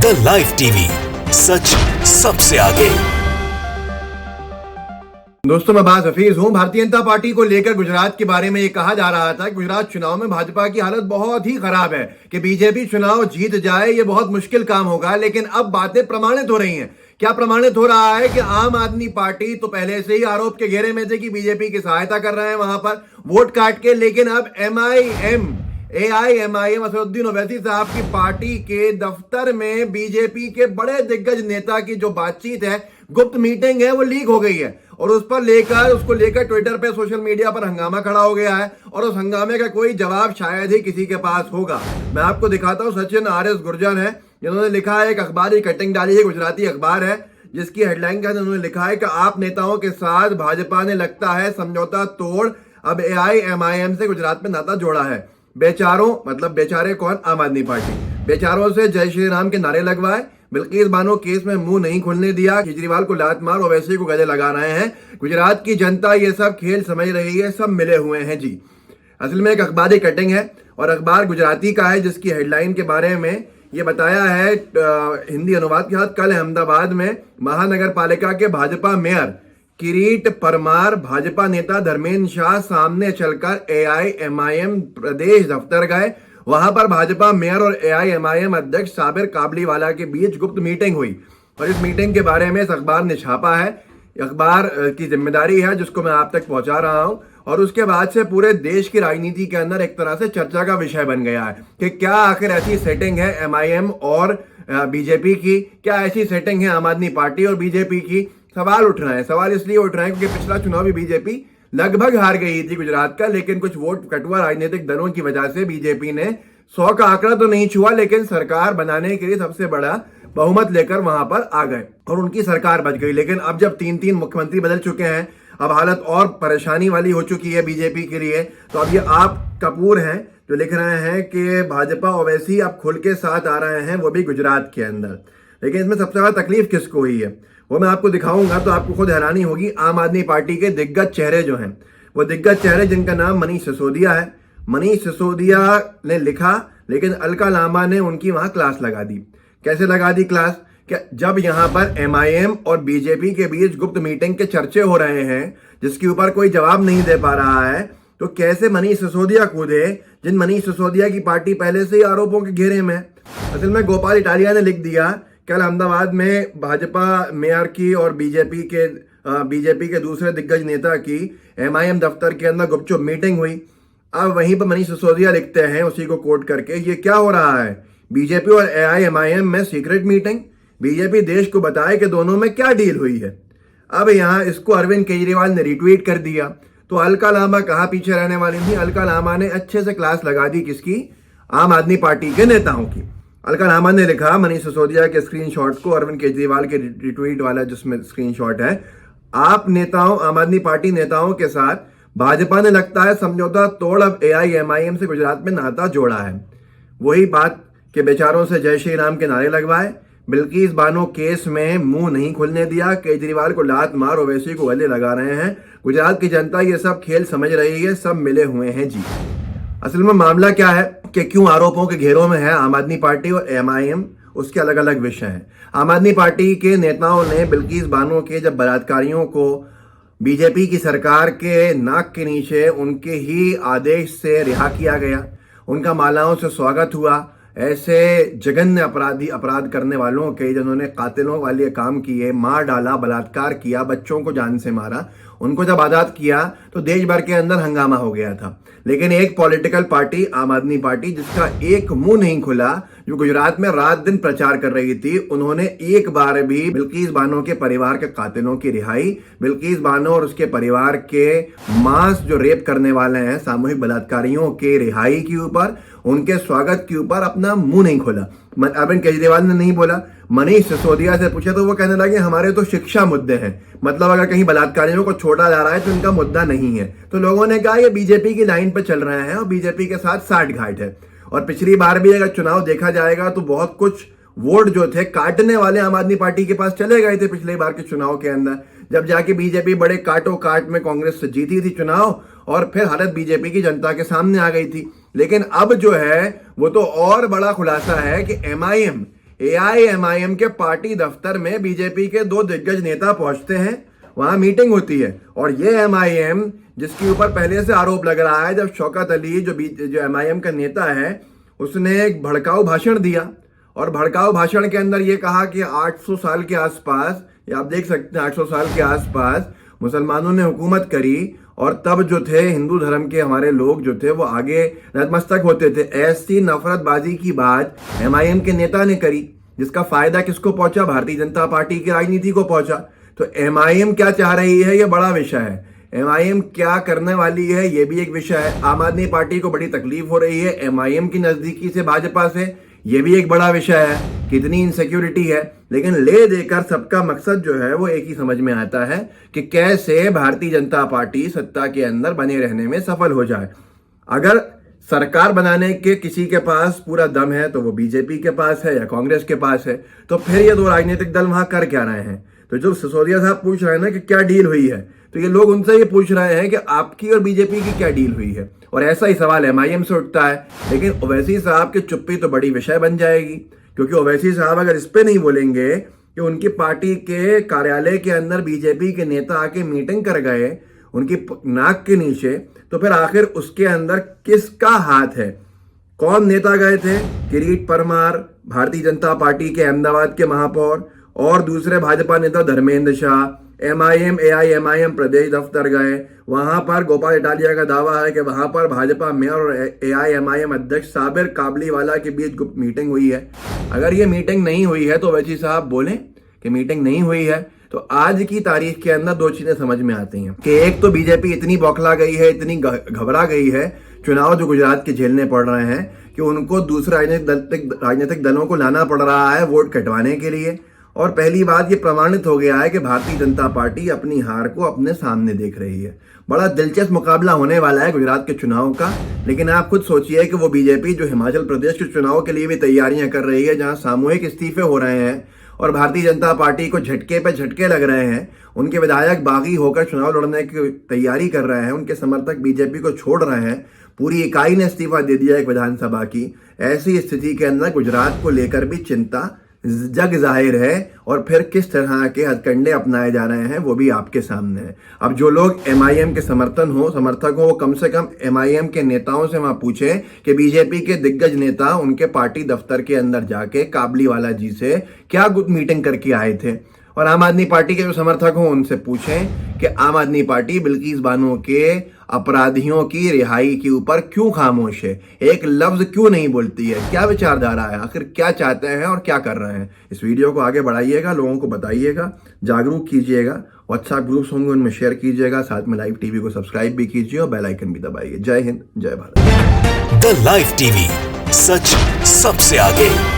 The live TV, सच सबसे आगे। दोस्तों, मैं बाज हफीज हूं। भारतीय जनता पार्टी को लेकर गुजरात के बारे में ये कहा जा रहा था कि गुजरात चुनाव में भाजपा की हालत बहुत ही खराब है, कि बीजेपी चुनाव जीत जाए ये बहुत मुश्किल काम होगा। लेकिन अब बातें प्रमाणित हो रही हैं। क्या प्रमाणित हो रहा है कि आम आदमी पार्टी तो पहले से ही आरोप के घेरे में थे कि बीजेपी की सहायता कर रहे हैं वहां पर वोट काट के, लेकिन अब AIMIM असदुद्दीन ओवैसी साहब की पार्टी के दफ्तर में बीजेपी के बड़े दिग्गज नेता की जो बातचीत है, गुप्त मीटिंग है, वो लीक हो गई है और उसको लेकर ट्विटर पे, सोशल मीडिया पर हंगामा खड़ा हो गया है और उस हंगामे का कोई जवाब शायद ही किसी के पास होगा। मैं आपको दिखाता हूं, सचिन RS गुर्जर है जिन्होंने लिखा है, एक अखबारी कटिंग डाली है, गुजराती अखबार है, जिसकी हेडलाइन का उन्होंने लिखा है कि आप नेताओं के साथ भाजपा ने लगता है समझौता तोड़, अब AIMIM से गुजरात में नाता जोड़ा है। बेचारों, मतलब बेचारे कौन? आम आदमी पार्टी। बेचारों से जय श्री राम के नारे लगवाए, बिल्किस बानो केस में मुंह नहीं खुलने दिया, केजरीवाल को लात मार, ओवैसी को गले लगा रहे हैं। गुजरात की जनता ये सब खेल समझ रही है, सब मिले हुए हैं जी। असल में एक अखबारी कटिंग है और अखबार गुजराती का है, जिसकी हेडलाइन के बारे में ये बताया है हिंदी अनुवाद के साथ। कल अहमदाबाद में महानगर पालिका के भाजपा मेयर किरीट परमार भाजपा नेता धर्मेंद्र शाह सामने चलकर AIMIM प्रदेश दफ्तर गए। वहां पर भाजपा मेयर और AIMIM अध्यक्ष साबिर काबलीवाला के बीच गुप्त मीटिंग हुई और इस मीटिंग के बारे में इस अखबार ने छापा है। अखबार की जिम्मेदारी है जिसको मैं आप तक पहुंचा रहा हूं और उसके बाद से पूरे देश की राजनीति के अंदर एक तरह से चर्चा का विषय बन गया है कि क्या आखिर ऐसी सेटिंग है MIM और बीजेपी की, क्या ऐसी सेटिंग है आम आदमी पार्टी और बीजेपी की। सवाल उठ रहे हैं। सवाल इसलिए उठ रहे हैं क्योंकि पिछला चुनाव भी बीजेपी लगभग हार गई थी गुजरात का, लेकिन कुछ वोट कटुआ राजनीतिक दलों की वजह से बीजेपी ने 100 का आंकड़ा तो नहीं छुआ, लेकिन सरकार बनाने के लिए सबसे बड़ा बहुमत लेकर वहां पर आ गए और उनकी सरकार बच गई। लेकिन अब जब 3 मुख्यमंत्री बदल चुके हैं, अब हालत और परेशानी वाली हो चुकी है बीजेपी के लिए। तो अब ये आप कपूर हैं जो लिख रहे हैं कि भाजपा ओवैसी अब खुल के साथ आ रहे हैं, वो भी गुजरात के अंदर। लेकिन इसमें सबसे ज्यादा तकलीफ किसको हुई है वो मैं आपको दिखाऊंगा, तो आपको खुद हैरानी होगी। आम आदमी पार्टी के दिग्गज चेहरे जो हैं, वो दिग्गज चेहरे जिनका नाम मनीष सिसोदिया है। मनीष सिसोदिया ने लिखा, लेकिन अलका लांबा ने उनकी वहां क्लास लगा दी। कैसे लगा दी क्लास? कि जब यहां पर MIM और बीजेपी के बीच गुप्त मीटिंग के चर्चे हो रहे हैं जिसके ऊपर कोई जवाब नहीं दे पा रहा है, तो कैसे मनीष सिसोदिया कूदे, जिन मनीष सिसोदिया की पार्टी पहले से ही आरोपों के घेरे में। असल में गोपाल इटालिया ने लिख दिया, कल अहमदाबाद में भाजपा मेयर की और बीजेपी के दूसरे दिग्गज नेता की MIM दफ्तर के अंदर गुपचुप मीटिंग हुई। अब वहीं पर मनीष सिसोदिया लिखते हैं, उसी को कोट करके, ये क्या हो रहा है? बीजेपी और AIMIM में सीक्रेट मीटिंग। बीजेपी देश को बताए कि दोनों में क्या डील हुई है। अब यहाँ इसको अरविंद केजरीवाल ने रिट्वीट कर दिया। तो अलका लांबा कहाँ पीछे रहने वाली थी? अलका लांबा ने अच्छे से क्लास लगा दी किसकी? आम आदमी पार्टी के नेताओं की। अलका लांबा ने लिखा मनीष सिसोदिया के स्क्रीनशॉट को, अरविंद केजरीवाल के रिट्वीट वाला जिसमें स्क्रीनशॉट है, आप नेताओं, आम आदमी पार्टी नेताओं के साथ भाजपा ने लगता है समझौता तोड़, अब AIMIM से गुजरात में नाता जोड़ा है। वही बात कि बेचारों से जय श्री राम के नारे लगवाए, बिल्किस बानो केस में मुंह नहीं खुलने दिया, केजरीवाल को लात मार, ओवैसी को गले लगा रहे हैं। गुजरात की जनता ये सब खेल समझ रही है, सब मिले हुए हैं जी। असल में मामला क्या है कि क्यों आरोपों के घेरों में है आम आदमी पार्टी और MIM, उसके अलग अलग विषय हैं। आम आदमी पार्टी के नेताओं ने बिल्किस बानो के जब बलात्कारियों को बीजेपी की सरकार के नाक के नीचे उनके ही आदेश से रिहा किया गया, उनका मालाओं से स्वागत हुआ। ऐसे जघन्य अपराध करने वालों के, जिन्होंने कातिलों वाले काम किए, मार डाला, बलात्कार किया, बच्चों को जान से मारा, उनको जब आजाद किया तो देश भर के अंदर हंगामा हो गया था। लेकिन एक पॉलिटिकल पार्टी, आम आदमी पार्टी, जिसका एक मुंह नहीं खुला, जो गुजरात में रात दिन प्रचार कर रही थी, उन्होंने एक बार भी बिल्किस बानो के परिवार के कातिलों की रिहाई, बिल्किस बानो और उसके परिवार के मांस जो रेप करने वाले हैं, सामूहिक बलात्कारियों के रिहाई के ऊपर, उनके स्वागत के ऊपर अपना मुंह नहीं खोला। अरविंद केजरीवाल ने नहीं बोला। मनीष सिसोदिया से पूछा तो वो कहने लगे हमारे तो शिक्षा मुद्दे हैं, मतलब अगर कहीं बलात्कारियों को छोड़ा जा रहा है तो इनका मुद्दा नहीं है। तो लोगों ने कहा ये बीजेपी की लाइन पे चल रहे हैं और बीजेपी के साथ साठ घाट है। और पिछली बार भी अगर चुनाव देखा जाएगा तो बहुत कुछ वोट जो थे काटने वाले आम आदमी पार्टी के पास चले गए थे पिछले बार के चुनाव के अंदर, जब जाके बीजेपी बड़े काटो काट में कांग्रेस से जीती थी चुनाव और फिर हालत बीजेपी की जनता के सामने आ गई थी। लेकिन अब जो है वो तो और बड़ा खुलासा है कि MIM AIMIM के पार्टी दफ्तर में बीजेपी के दो दिग्गज नेता पहुंचते हैं, वहां मीटिंग होती है और ये MIM जिसके ऊपर पहले से आरोप लग रहा है, जब शौकत अली जो MIM का नेता है उसने एक भड़काऊ भाषण दिया और भड़काऊ भाषण के अंदर ये कहा कि 800 साल के आसपास, ये आप देख सकते हैं 800 साल के आसपास मुसलमानों ने हुकूमत करी और तब जो थे हिंदू धर्म के हमारे लोग जो थे वो आगे नतमस्तक होते थे। ऐसी नफरतबाजी की बात MIM के नेता ने करी जिसका फायदा किसको पहुंचा? भारतीय जनता पार्टी की राजनीति को पहुंचा। तो MIM क्या चाह रही है ये बड़ा विषय है। MIM क्या करने वाली है ये भी एक विषय है। आम आदमी पार्टी को बड़ी तकलीफ हो रही है MIM की नजदीकी से भाजपा से, ये भी एक बड़ा विषय है। कितनी इनसिक्योरिटी है, लेकिन ले देकर सबका मकसद जो है वो एक ही समझ में आता है कि कैसे भारतीय जनता पार्टी सत्ता के अंदर बने रहने में सफल हो जाए। अगर सरकार बनाने के किसी के पास पूरा दम है तो वो बीजेपी के पास है या कांग्रेस के पास है, तो फिर ये दो राजनीतिक दल वहां कर क्या रहे हैं? तो जो सिसोदिया साहब पूछ रहे हैं ना कि क्या डील हुई है, तो ये लोग उनसे ये पूछ रहे हैं कि आपकी और बीजेपी की क्या डील हुई है। और ऐसा ही सवाल MIM से उठता है। लेकिन ओवैसी साहब की चुप्पी तो बड़ी विषय बन जाएगी, क्योंकि ओवैसी साहब अगर इस पे नहीं बोलेंगे कि उनकी पार्टी के कार्यालय के अंदर बीजेपी के नेता आके मीटिंग कर गए उनकी नाक के नीचे, तो फिर आखिर उसके अंदर किसका हाथ है? कौन नेता गए थे? किरीट परमार, भारतीय जनता पार्टी के अहमदाबाद के महापौर, और दूसरे भाजपा नेता धर्मेंद्र शाह। MIM AIMIM प्रदेश दफ्तर गए, वहां पर गोपाल इटालिया का दावा है कि वहां पर भाजपा मेयर और AIMIM अध्यक्ष साबिर काबलीवाला के बीच गुप्त मीटिंग हुई है। अगर ये मीटिंग नहीं हुई है तो वैसी साहब बोलें कि मीटिंग नहीं हुई है। तो आज की तारीख के अंदर दो चीजें समझ में आती हैं कि एक तो बीजेपी इतनी बौखला गई है, इतनी घबरा गई है, चुनाव जो गुजरात के झेलने पड़ रहे हैं कि उनको दूसरे राजनीतिक दलों को लाना पड़ रहा है वोट कटवाने के लिए। और पहली बात ये प्रमाणित हो गया है कि भारतीय जनता पार्टी अपनी हार को अपने सामने देख रही है। बड़ा दिलचस्प मुकाबला होने वाला है गुजरात के चुनाव का। लेकिन आप खुद सोचिए कि वो बीजेपी जो हिमाचल प्रदेश के चुनाव के लिए भी तैयारियां कर रही है, जहां सामूहिक इस्तीफे हो रहे हैं और भारतीय जनता पार्टी को झटके पे झटके लग रहे हैं, उनके विधायक बागी होकर चुनाव लड़ने की तैयारी कर रहे हैं, उनके समर्थक बीजेपी को छोड़ रहे हैं, पूरी इकाई ने इस्तीफा दे दिया एक विधानसभा की। ऐसी स्थिति के अंदर गुजरात को लेकर भी चिंता जग जाहिर है और फिर किस तरह के हथकंडे अपनाए जा रहे हैं वो भी आपके सामने है। अब जो लोग MIM के समर्थक हो वो कम से कम MIM के नेताओं से वहां पूछें कि बीजेपी के दिग्गज नेता उनके पार्टी दफ्तर के अंदर जाके काबलीवाला जी से क्या गुप्त मीटिंग करके आए थे। और आम आदमी पार्टी के जो समर्थक हो उनसे पूछें कि आम आदमी पार्टी बिल्किस बानो के अपराधियों की रिहाई के ऊपर क्यों खामोश है, एक लफ्ज क्यों नहीं बोलती है, क्या विचारधारा है, आखिर क्या चाहते हैं और क्या कर रहे हैं। इस वीडियो को आगे बढ़ाइएगा, लोगों को बताइएगा, जागरूक कीजिएगा, व्हाट्सएप ग्रुप्स होंगे उनमें शेयर कीजिएगा, साथ में लाइव टीवी को सब्सक्राइब भी कीजिए और बेल आइकन भी दबाइए। जय हिंद, जय भारत। द लाइव टीवी, सच सबसे आगे।